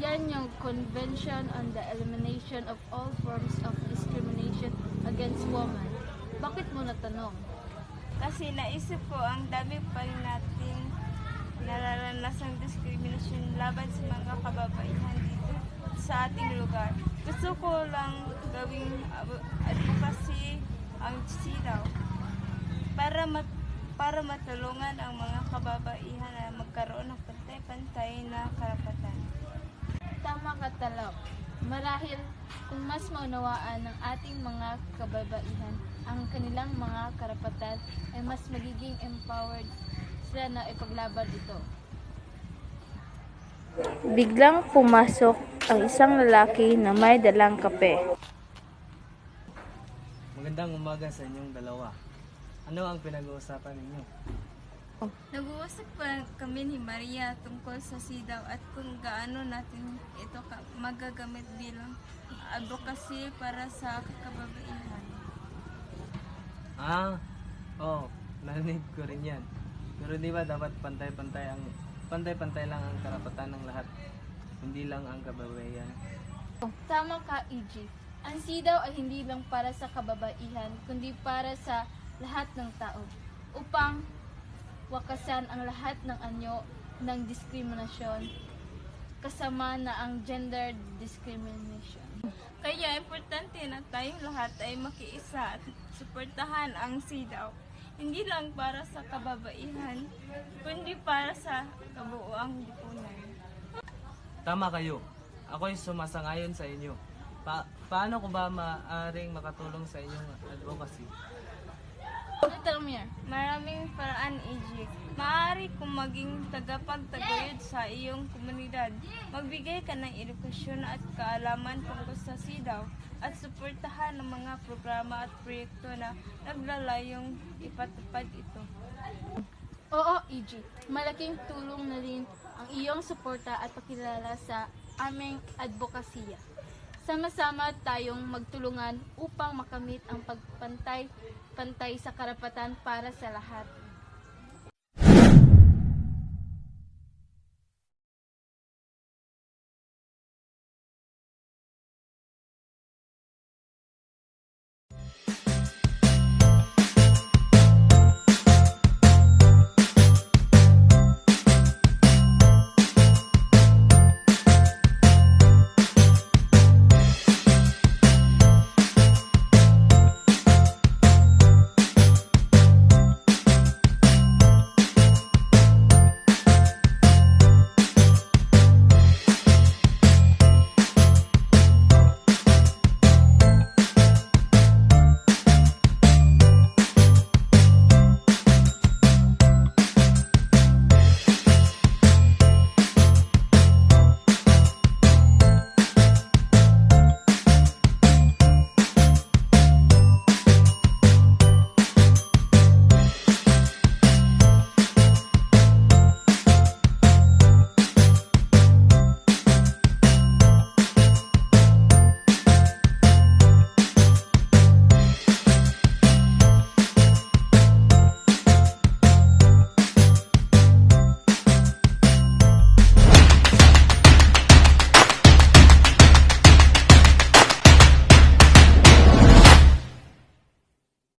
Yan yung Convention on the Elimination of All Forms of Discrimination Against Women. Bakit mo natanong? Kasi naisip ko ang dami pa rin nating nararanasang diskriminasyon laban sa mga kababaihan dito sa ating lugar. Gusto ko lang gawing advocacy ang SIDAW para matulungan ang mga kababaihan na magkaroon ng pantay-pantay na karapatan. Tama ka Talab. Marahil kung mas maunawaan ng ating mga kababaihan ang kanilang mga karapatan ay mas magiging empowered sila na ipaglaban ito. Biglang pumasok ang isang lalaki na may dalang kape. Magandang umaga sa inyong dalawa. Ano ang pinag-uusapan ninyo? Nag-uusap pa kami ni Maria tungkol sa SIDAW at kung gaano natin ito magagamit bilang advocacy para sa kababaihan. Narinig ko rin yan. Pero di ba dapat pantay-pantay lang ang karapatan ng lahat, hindi lang ang kababaihan. Tama ka, EG. Ang SIDAW ay hindi lang para sa kababaihan, kundi para sa lahat ng tao. Upang wakasan ang lahat ng anyo ng diskriminasyon, kasama na ang gender discrimination. Kaya importante na tayong lahat ay makiisa at suportahan ang SIDAW. Hindi lang para sa kababaihan, kundi para sa kabuuang lipunan. Tama kayo. Ako'y sumasangayon sa inyo. Paano ko ba maaring makatulong sa inyong advocacy? Maraming paraan, EG. Maaari kong maging tagapagtaguyod sa iyong komunidad. Magbigay ka ng edukasyon at kaalaman tungkol sa SIDAW at suportahan ng mga programa at proyekto na naglalayong ipatupad ito. Oo, EG. Malaking tulong na rin ang iyong suporta at pakilala sa aming advokasya. Sama-sama tayong magtulungan upang makamit ang pagpantay-pantay sa karapatan para sa lahat.